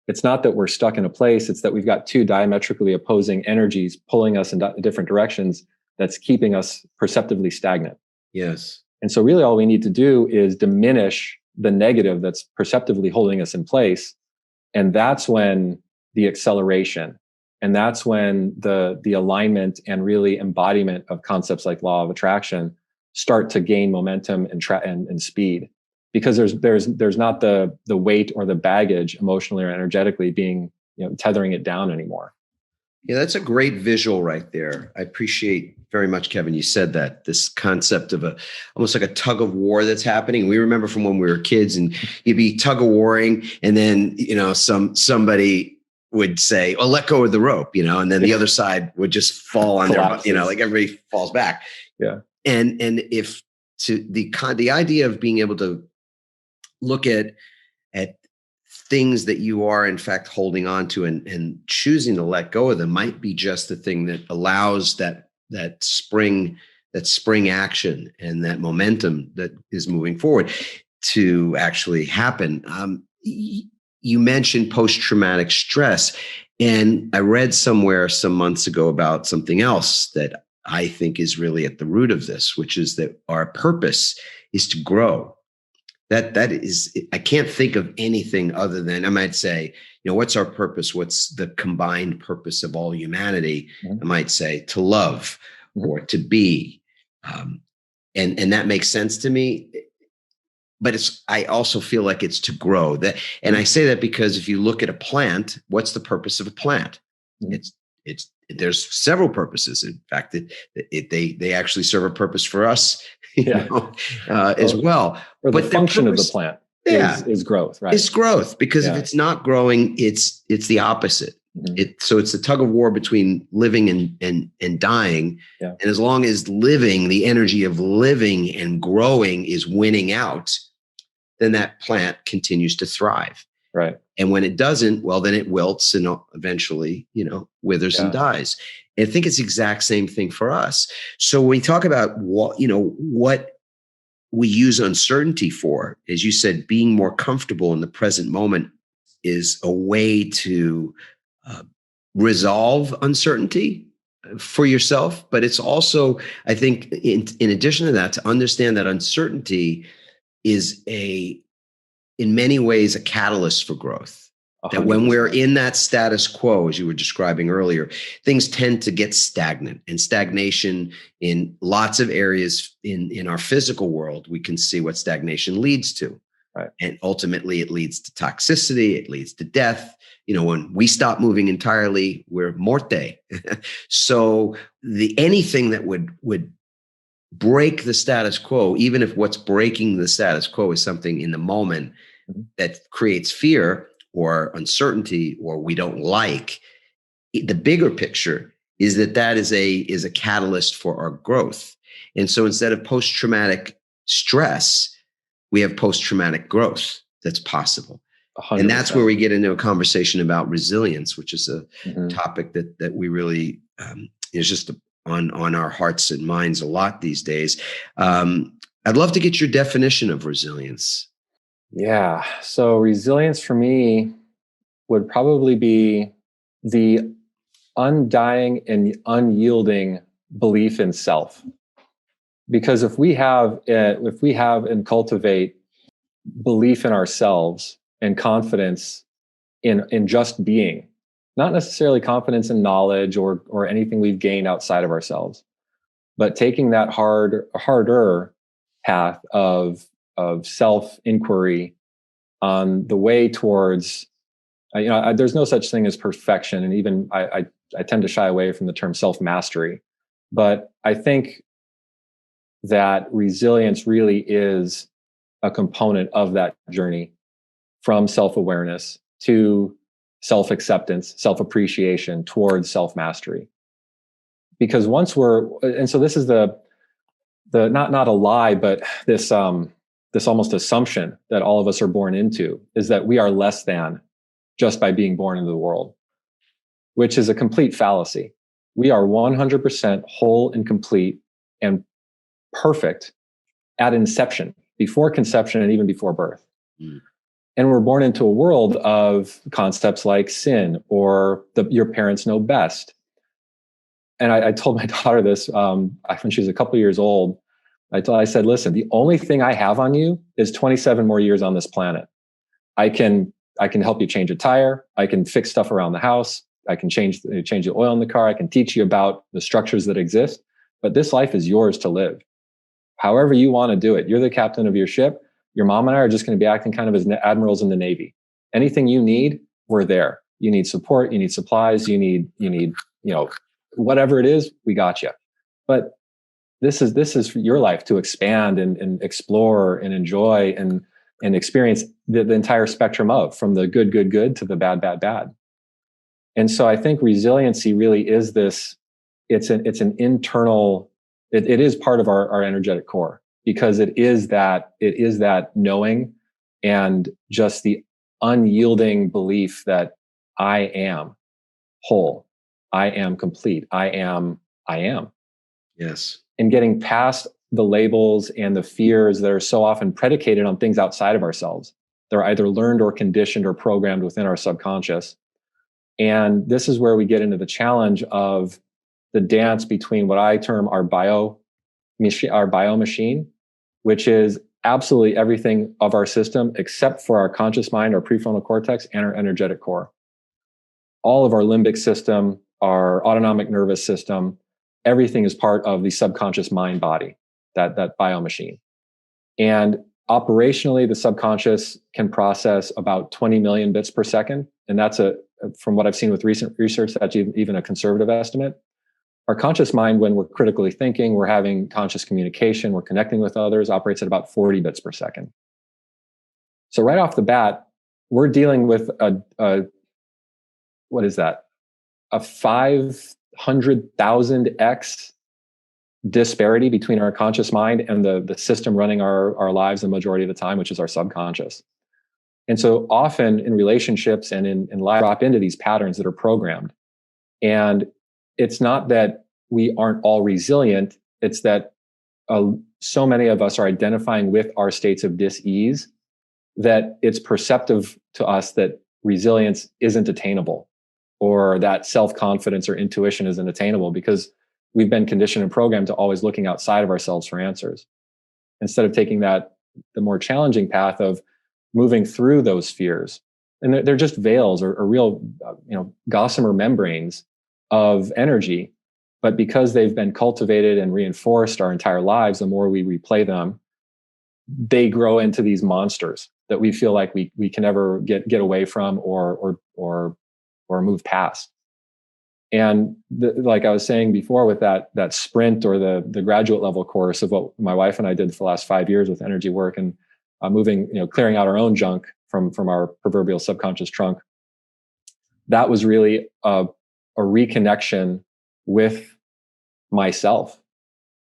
It's not that we're stuck in a place, it's that we've got two diametrically opposing energies pulling us in different directions that's keeping us perceptively stagnant. Yes. And so really all we need to do is diminish the negative that's perceptively holding us in place. And that's when the acceleration, and that's when the alignment and really embodiment of concepts like law of attraction start to gain momentum and speed. Because there's not the weight or the baggage emotionally or energetically being, tethering it down anymore. Yeah, that's a great visual right there. I appreciate very much, Kevin, you said that, this concept of almost like a tug of war that's happening. We remember from when we were kids and you'd be tug of warring and then, somebody would say, "Oh, let go of the rope," and then the other side would just fall on Collapses. their, like everybody falls back. Yeah. And if to the idea of being able to look at things that you are in fact holding on to and choosing to let go of them might be just the thing that allows that spring action and that momentum that is moving forward to actually happen. You mentioned post-traumatic stress, and I read somewhere some months ago about something else that I think is really at the root of this, which is that our purpose is to grow. That is, I can't think of anything other than, I might say, what's our purpose? What's the combined purpose of all humanity? I might say to love or to be. And that makes sense to me. But I also feel like it's to grow. And I say that because if you look at a plant, what's the purpose of a plant? There's several purposes. In fact, they actually serve a purpose for us, as well. Or the function of the plant is growth, right? It's growth, because if it's not growing, it's the opposite. So it's the tug of war between living and dying. And as long as living, the energy of living and growing is winning out, then that plant continues to thrive. Right. And when it doesn't, well, then it wilts and eventually, withers and dies. And I think it's the exact same thing for us. So when we talk about what we use uncertainty for, as you said, being more comfortable in the present moment is a way to resolve uncertainty for yourself. But it's also, I think, in addition to that, to understand that uncertainty is in many ways a catalyst for growth. 100%. That when we're in that status quo, as you were describing earlier, things tend to get stagnant, and stagnation in lots of areas in our physical world, we can see what stagnation leads to. Right. And ultimately it leads to toxicity. It leads to death. When we stop moving entirely, we're morte. So anything that would break the status quo, even if what's breaking the status quo is something in the moment that creates fear or uncertainty or we don't like, the bigger picture is that is a catalyst for our growth. And so instead of post-traumatic stress, we have post-traumatic growth that's possible. 100%. And that's where we get into a conversation about resilience, which is a topic that we really is just on our hearts and minds a lot these days. I'd love to get your definition of resilience. Yeah. So resilience for me would probably be the undying and unyielding belief in self. Because if we have and cultivate belief in ourselves and confidence in just being, not necessarily confidence in knowledge or anything we've gained outside of ourselves, but taking that harder path of self-inquiry on the way towards, there's no such thing as perfection. And even I tend to shy away from the term self-mastery, but I think that resilience really is a component of that journey from self-awareness to self-acceptance, self-appreciation towards self-mastery. Because and so this is the not a lie, but this almost assumption that all of us are born into is that we are less than just by being born into the world, which is a complete fallacy. We are 100% whole and complete and perfect at inception, before conception and even before birth. And we're born into a world of concepts like sin or your parents know best. And I told my daughter this when she was a couple of years old. I said, listen, the only thing I have on you is 27 more years on this planet. I can help you change a tire. I can fix stuff around the house. I can change the oil in the car. I can teach you about the structures that exist. But this life is yours to live. However you want to do it. You're the captain of your ship. Your mom and I are just going to be acting kind of as admirals in the Navy. Anything you need, we're there. You need support. You need supplies. You need whatever it is, we got you. But this is your life to expand and explore and enjoy and experience the entire spectrum from the good to the bad. And so I think resiliency really is this. It's an internal. It is part of our energetic core, because it is that knowing and just the unyielding belief that I am whole, I am complete, I am. Yes. And getting past the labels and the fears that are so often predicated on things outside of ourselves. They're either learned or conditioned or programmed within our subconscious. And this is where we get into the challenge of the dance between what I term our bio machine, which is absolutely everything of our system except for our conscious mind, our prefrontal cortex, and our energetic core. All of our limbic system, our autonomic nervous system, everything is part of the subconscious mind body, that bio machine. And operationally, the subconscious can process about 20 million bits per second. And that's from what I've seen with recent research, that's even a conservative estimate. Our conscious mind, when we're critically thinking, we're having conscious communication, we're connecting with others, operates at about 40 bits per second. So right off the bat, we're dealing with what is that? A 500,000x disparity between our conscious mind and the system running our lives the majority of the time, which is our subconscious. And so often in relationships and in life, drop into these patterns that are programmed. And it's not that we aren't all resilient. It's that so many of us are identifying with our states of dis-ease that it's perceptive to us that resilience isn't attainable, or that self-confidence or intuition isn't attainable, because we've been conditioned and programmed to always looking outside of ourselves for answers, instead of taking the more challenging path of moving through those fears. And they're just veils or real, gossamer membranes of energy. But because they've been cultivated and reinforced our entire lives, the more we replay them, they grow into these monsters that we feel like we can never get away from or move past. And like I was saying before, with that sprint or the graduate level course of what my wife and I did for the last 5 years with energy work and moving, clearing out our own junk from our proverbial subconscious trunk, that was really a reconnection with myself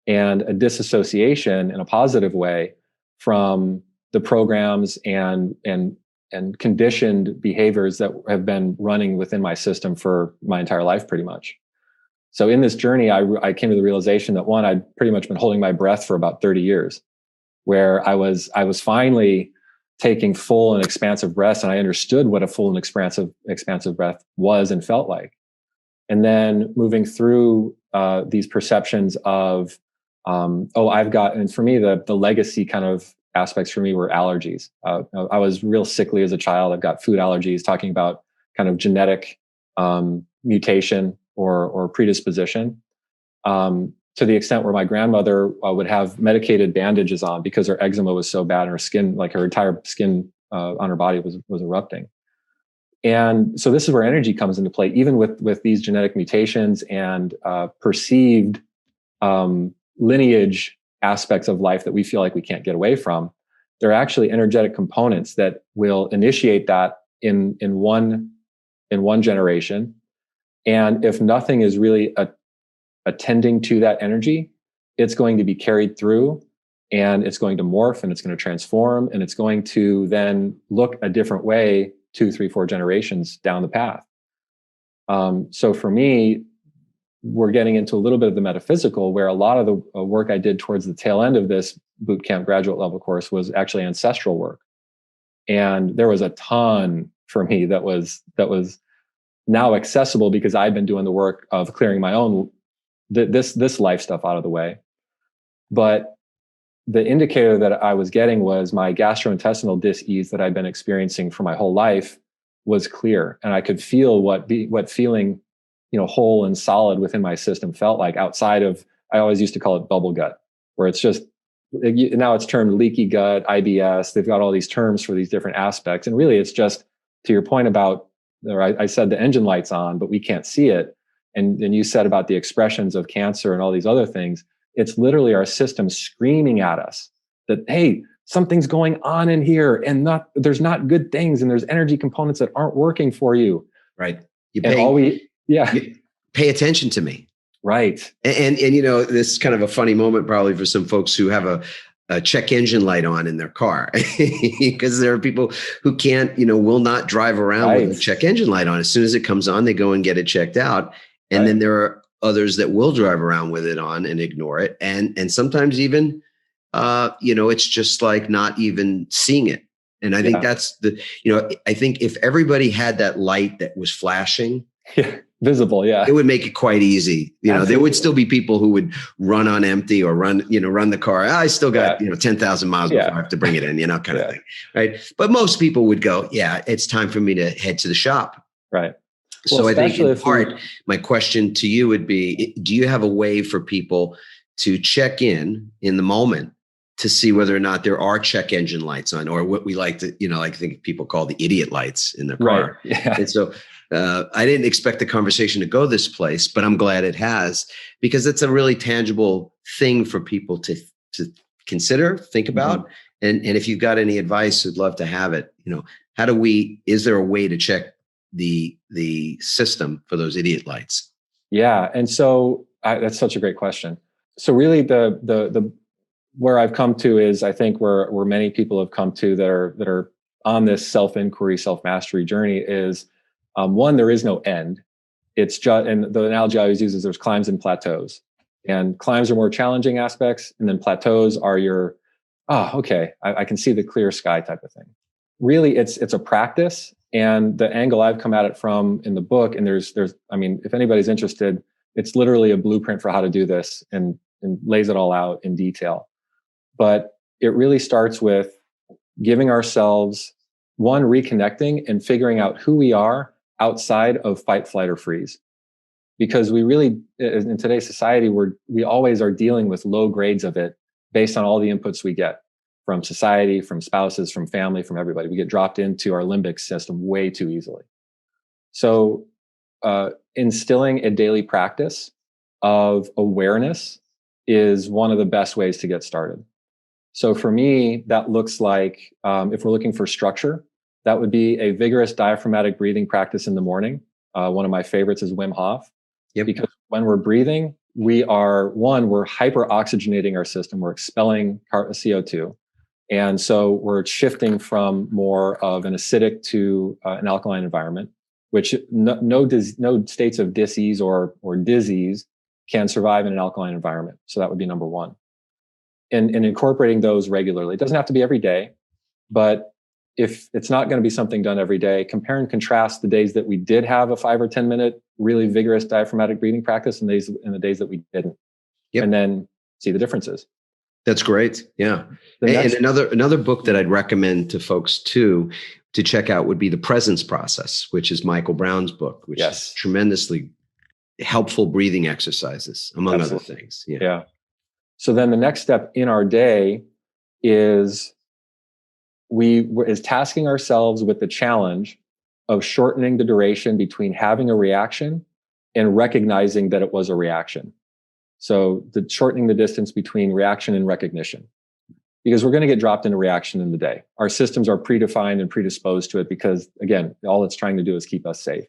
and a disassociation in a positive way from the programs and conditioned behaviors that have been running within my system for my entire life, pretty much. So in this journey, I came to the realization that, one, I'd pretty much been holding my breath for about 30 years, where I was finally taking full and expansive breaths, and I understood what a full and expansive breath was and felt like. And then moving through these perceptions of, I've got, and for me, the legacy kind of aspects for me were allergies. I was real sickly as a child. I've got food allergies, talking about kind of genetic mutation or predisposition, to the extent where my grandmother would have medicated bandages on because her eczema was so bad and her skin, like her entire skin on her body was erupting. And so this is where energy comes into play, even with these genetic mutations and perceived lineage aspects of life that we feel like we can't get away from. There are actually energetic components that will initiate that in one generation. And if nothing is really attending to that energy, it's going to be carried through, and it's going to morph, and it's going to transform, and it's going to then look a different way 2, 3, 4 generations down the path. So for me, we're getting into a little bit of the metaphysical, where a lot of the work I did towards the tail end of this boot camp graduate level course was actually ancestral work. And there was a ton for me that was now accessible because I'd been doing the work of clearing my own, this life stuff out of the way. But the indicator that I was getting was my gastrointestinal dis-ease that I'd been experiencing for my whole life was clear. And I could feel what feeling, whole and solid within my system felt like, outside of, I always used to call it bubble gut, where it's just, now it's termed leaky gut, IBS. They've got all these terms for these different aspects. And really it's just, to your point about, or I said the engine light's on, but we can't see it. And you said about the expressions of cancer and all these other things. It's literally our system screaming at us that, hey, something's going on in here, and there's not good things, and there's energy components that aren't working for you. Right. You pay attention to me. Right. And this is kind of a funny moment probably for some folks who have a check engine light on in their car, because there are people who can't, will not drive around with a check engine light on. As soon as it comes on, they go and get it checked out. And then there are others that will drive around with it on and ignore it. And sometimes even, it's just like not even seeing it. And I think that's I think if everybody had that light that was flashing, visible. Yeah. It would make it quite easy. There would still be people who would run on empty or run the car. I still got, 10,000 miles before I have to bring it in, kind of thing. Right. But most people would go, yeah, it's time for me to head to the shop. Right. So I think in part, my question to you would be, do you have a way for people to check in the moment to see whether or not there are check engine lights on, or what we like to, I think people call the idiot lights in their car. Right. Yeah. And so I didn't expect the conversation to go this place, but I'm glad it has, because it's a really tangible thing for people to consider, think about. Mm-hmm. And if you've got any advice, I'd love to have it. Is there a way to check the system for those idiot lights? Yeah. And so that's such a great question. So really the where I've come to is, I think where many people have come to that are on this self-inquiry, self-mastery journey is, one, there is no end. It's just, and the analogy I always use is there's climbs and plateaus, and climbs are more challenging aspects. And then plateaus are I can see the clear sky type of thing. Really, it's a practice. And the angle I've come at it from in the book, and there's, if anybody's interested, it's literally a blueprint for how to do this and lays it all out in detail. But it really starts with giving ourselves, one, reconnecting and figuring out who we are outside of fight, flight, or freeze. Because we really, in today's society, we always are dealing with low grades of it based on all the inputs we get from society, from spouses, from family, from everybody. We get dropped into our limbic system way too easily. So instilling a daily practice of awareness is one of the best ways to get started. So for me, that looks like, if we're looking for structure, that would be a vigorous diaphragmatic breathing practice in the morning. One of my favorites is Wim Hof. Yep. Because when we're breathing, we're hyper-oxygenating our system. We're expelling CO2. And so we're shifting from more of an acidic to an alkaline environment, which no states of disease or disease can survive in an alkaline environment. So that would be number one. And incorporating those regularly. It doesn't have to be every day, but if it's not going to be something done every day, compare and contrast the days that we did have a 5 or 10 minute really vigorous diaphragmatic breathing practice and the days that we didn't. Yep. And then see the differences. That's great. Yeah. And another book that I'd recommend to folks too to check out would be The Presence Process, which is Michael Brown's book, which is tremendously helpful breathing exercises, among other things. Yeah. So then the next step in our day is tasking ourselves with the challenge of shortening the duration between having a reaction and recognizing that it was a reaction. So shortening the distance between reaction and recognition, because we're going to get dropped into reaction in the day. Our systems are predefined and predisposed to it because, again, all it's trying to do is keep us safe.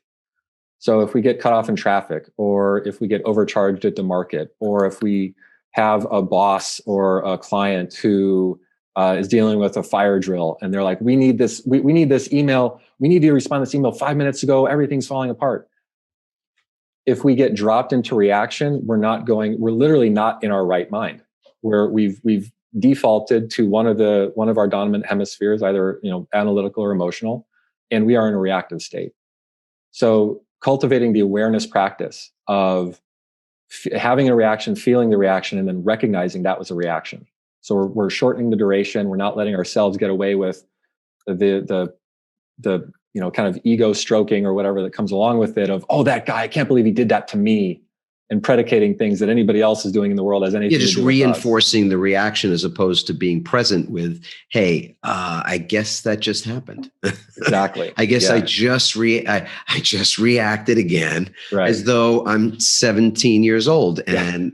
So if we get cut off in traffic, or if we get overcharged at the market, or if we have a boss or a client who is dealing with a fire drill and they're like, we need this email. We need you to respond to this email 5 minutes ago. Everything's falling apart. If we get dropped into reaction, we're literally not in our right mind, where we've defaulted to one of our dominant hemispheres, either, analytical or emotional, and we are in a reactive state. So cultivating the awareness practice of having a reaction, feeling the reaction, and then recognizing that was a reaction. So we're shortening the duration. We're not letting ourselves get away with the kind of ego stroking or whatever that comes along with it of, oh, that guy, I can't believe he did that to me, and predicating things that anybody else is doing in the world as anything. Yeah, just reinforcing the reaction as opposed to being present with, hey, I guess that just happened. Exactly. I guess I just reacted again, right, as though I'm 17 years old and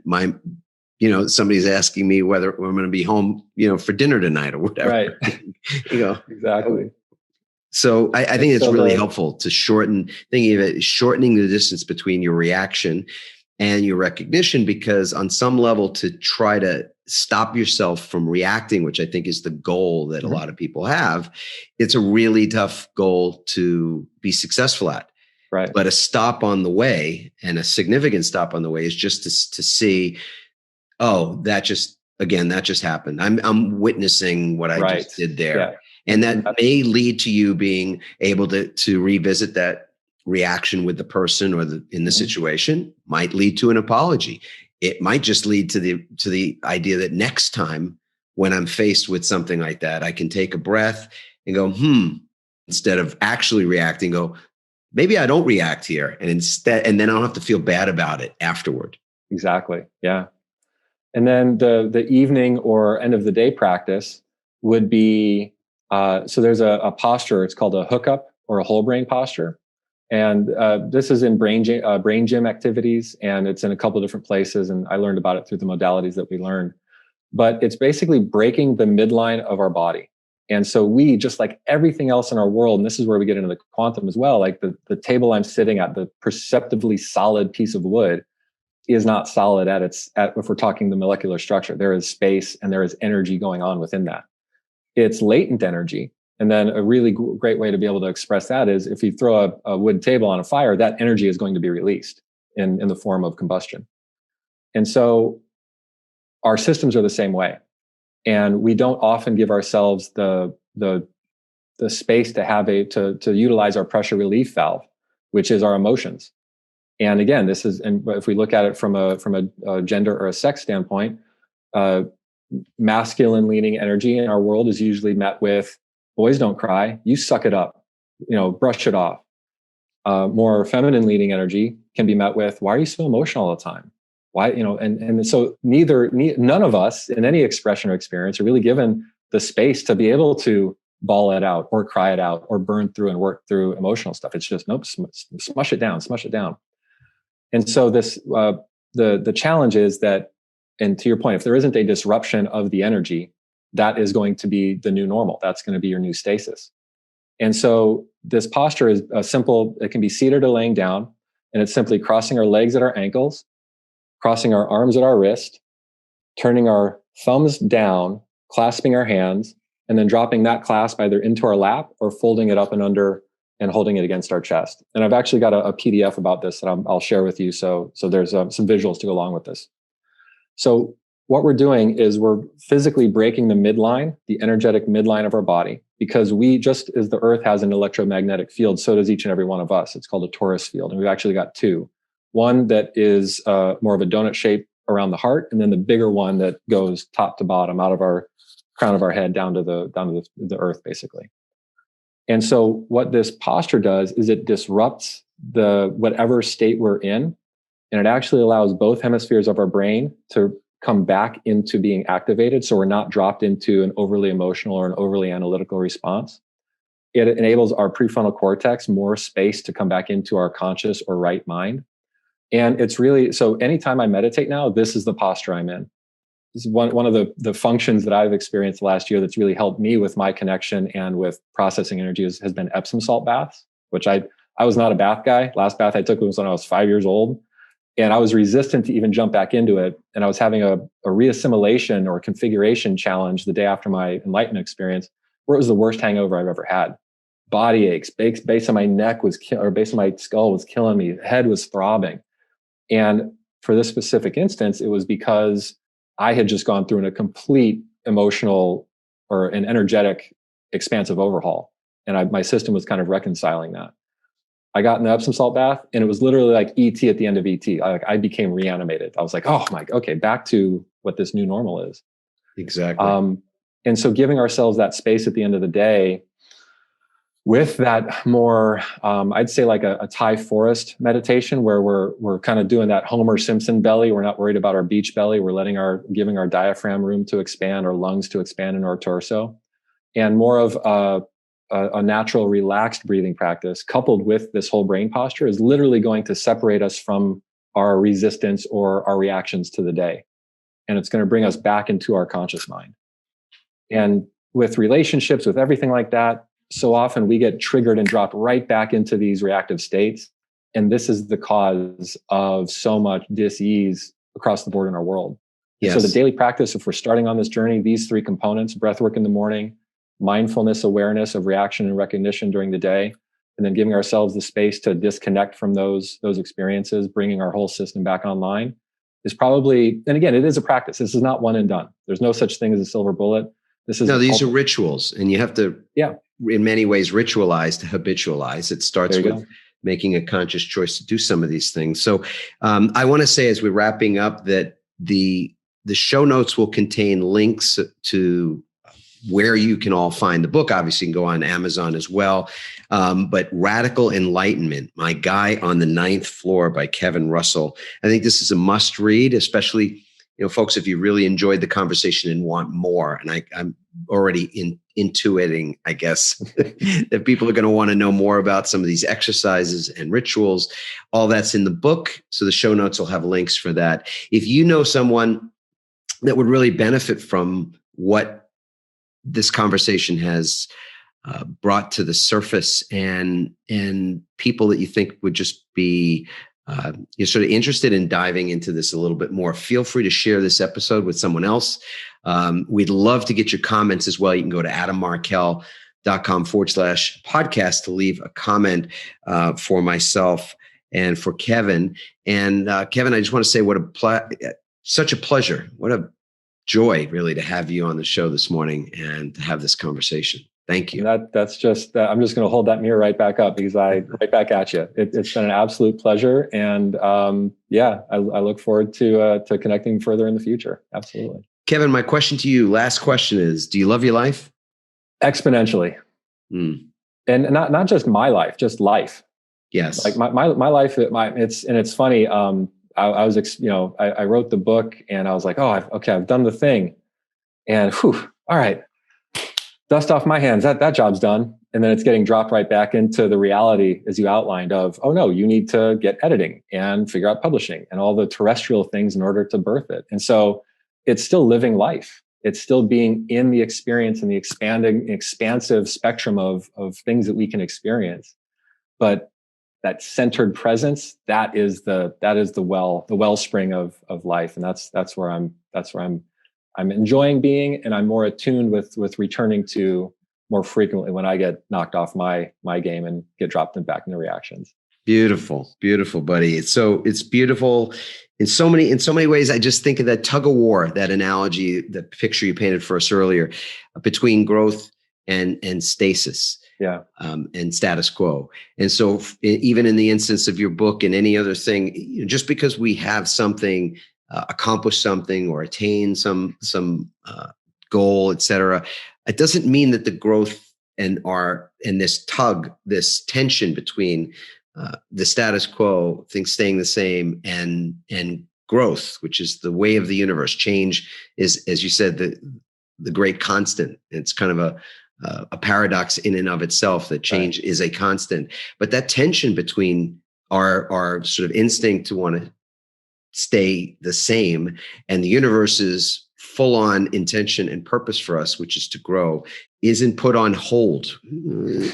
somebody's asking me whether I'm going to be home, for dinner tonight or whatever. Right. Exactly. So I think it's really helpful to shortening the distance between your reaction and your recognition, because on some level, to try to stop yourself from reacting, which I think is the goal that a lot of people have, it's a really tough goal to be successful at. Right. But a stop on the way, and a significant stop on the way, is just to see, oh, that just happened. I'm witnessing what I just did there. Yeah. And that may lead to you being able to revisit that reaction with the person or in the situation might lead to an apology. It might just lead to the idea that next time when I'm faced with something like that, I can take a breath and go, instead of actually reacting, go, maybe I don't react here. And then I don't have to feel bad about it afterward. Exactly. Yeah. And then the evening or end of the day practice would be, so there's a posture, it's called a hookup or a whole brain posture. And this is in brain gym activities, and it's in a couple of different places. And I learned about it through the modalities that we learned. But it's basically breaking the midline of our body. And so we, just like everything else in our world, and this is where we get into the quantum as well, like the table I'm sitting at, the perceptively solid piece of wood is not solid if we're talking the molecular structure. There is space and there is energy going on within that. It's latent energy. And then a really great way to be able to express that is if you throw a wood table on a fire, that energy is going to be released in the form of combustion. And so our systems are the same way. And we don't often give ourselves the space to have to utilize our pressure relief valve, which is our emotions. And again, and if we look at it from a gender or a sex standpoint, masculine leaning energy in our world is usually met with, boys don't cry, you suck it up, brush it off. More feminine leaning energy can be met with, why are you so emotional all the time? Why, and so none of us in any expression or experience are really given the space to be able to bawl it out or cry it out or burn through and work through emotional stuff. It's just, nope, smush it down. And so the challenge is that, and to your point, if there isn't a disruption of the energy, that is going to be the new normal. That's going to be your new stasis. And so this posture is simple. It can be seated or laying down, and it's simply crossing our legs at our ankles, crossing our arms at our wrist, turning our thumbs down, clasping our hands, and then dropping that clasp either into our lap or folding it up and under and holding it against our chest. And I've actually got a PDF about this that I'll share with you. So there's some visuals to go along with this. So what we're doing is we're physically breaking the midline, the energetic midline of our body, because we, just as the earth has an electromagnetic field, so does each and every one of us. It's called a torus field. And we've actually got two. One that is more of a donut shape around the heart, and then the bigger one that goes top to bottom out of our crown of our head down to the earth, basically. And so what this posture does is it disrupts whatever state we're in, and it actually allows both hemispheres of our brain to come back into being activated. So we're not dropped into an overly emotional or an overly analytical response. It enables our prefrontal cortex more space to come back into our conscious or right mind. And it's really, so anytime I meditate now, this is the posture I'm in. This is one of the functions that I've experienced last year that's really helped me with my connection and with processing energy has been Epsom salt baths, which I was not a bath guy. Last bath I took was when I was 5 years old. And I was resistant to even jump back into it. And I was having a reassimilation or configuration challenge the day after my enlightenment experience, where it was the worst hangover I've ever had. Body aches, base of my neck base of my skull was killing me. Head was throbbing. And for this specific instance, it was because I had just gone through a complete emotional or an energetic expansive overhaul. And my system was kind of reconciling that. I got in the Epsom salt bath, and it was literally like E.T. at the end of E.T. I became reanimated. I was like, oh my, okay, back to what this new normal is. Exactly. And so giving ourselves that space at the end of the day with that more, I'd say like a Thai forest meditation, where we're kind of doing that Homer Simpson belly. We're not worried about our beach belly. We're giving our diaphragm room to expand, our lungs to expand in our torso, and more of a natural relaxed breathing practice coupled with this whole brain posture is literally going to separate us from our resistance or our reactions to the day. And it's going to bring us back into our conscious mind. And with relationships, with everything like that, so often we get triggered and dropped right back into these reactive states. And this is the cause of so much dis-ease across the board in our world. Yes. So the daily practice, if we're starting on this journey, these three components: breath work in the morning, mindfulness, awareness of reaction and recognition during the day, and then giving ourselves the space to disconnect from those experiences, bringing our whole system back online, is probably, and again, it is a practice. This is not one and done. There's no such thing as a silver bullet. These are rituals, and you have to, in many ways, ritualize to habitualize. It starts with making a conscious choice to do some of these things. So I want to say, as we're wrapping up, that the show notes will contain links to where you can all find the book. Obviously, you can go on Amazon as well. But Radical Enlightenment, My Guy on the Ninth Floor by Kevin Russell. I think this is a must read, especially, folks, if you really enjoyed the conversation and want more. And I'm already intuiting, I guess, that people are going to want to know more about some of these exercises and rituals. All that's in the book. So the show notes will have links for that. If you know someone that would really benefit from what this conversation has brought to the surface, and people that you think would just be you're sort of interested in diving into this a little bit more, feel free to share this episode with someone else. We'd love to get your comments as well. You can go to adammarkel.com/podcast to leave a comment for myself and for Kevin. And Kevin, I just want to say such a pleasure. What a joy, really, to have you on the show this morning and to have this conversation. Thank you. That's just, I'm just going to hold that mirror right back up, because right back at you. It's been an absolute pleasure. And I look forward to connecting further in the future. Absolutely. Kevin, my question to you, last question is, do you love your life? Exponentially. And not just my life, just life. Yes. Like my life, it's funny. I wrote the book and I was like, I've done the thing, and all right, dust off my hands. That job's done. And then it's getting dropped right back into the reality, as you outlined, of, oh no, you need to get editing and figure out publishing and all the terrestrial things in order to birth it. And so it's still living life. It's still being in the experience and the expansive spectrum of things that we can experience. But that centered presence, that is the wellspring of life. And that's where I'm enjoying being, and I'm more attuned with returning to more frequently when I get knocked off my game and get dropped back into reactions. Beautiful, beautiful, buddy. It's beautiful in so many ways. I just think of that tug of war, that analogy, the picture you painted for us earlier, between growth and stasis. Yeah. And status quo. And so even in the instance of your book and any other thing, just because we have something, accomplish something or attain some goal, et cetera, it doesn't mean that the growth and this tension between the status quo, things staying the same, and growth, which is the way of the universe. Change is, as you said, the great constant. It's kind of a paradox in and of itself, that change is a constant. But that tension between our sort of instinct to want to stay the same and the universe's full-on intention and purpose for us, which is to grow, isn't put on hold.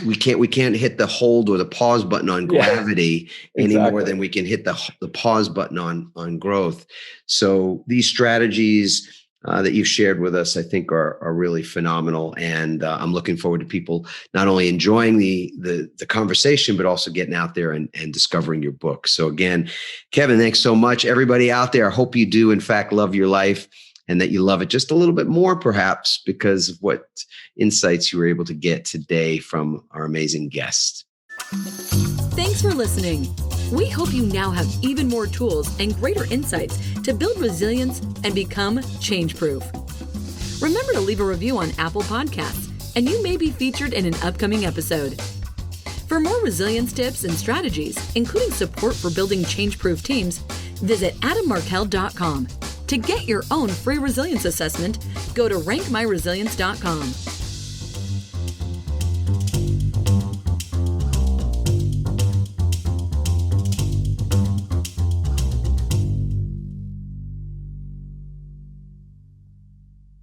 We can't hit the hold or the pause button on gravity any more than we can hit the pause button on growth. So these strategies that you've shared with us, I think are really phenomenal. And I'm looking forward to people not only enjoying the conversation, but also getting out there and discovering your book. So again, Kevin, thanks so much. Everybody out there, I hope you do in fact love your life, and that you love it just a little bit more, perhaps, because of what insights you were able to get today from our amazing guest. Thanks for listening. We hope you now have even more tools and greater insights to build resilience and become change-proof. Remember to leave a review on Apple Podcasts, and you may be featured in an upcoming episode. For more resilience tips and strategies, including support for building change-proof teams, visit adammarkel.com. To get your own free resilience assessment, go to rankmyresilience.com.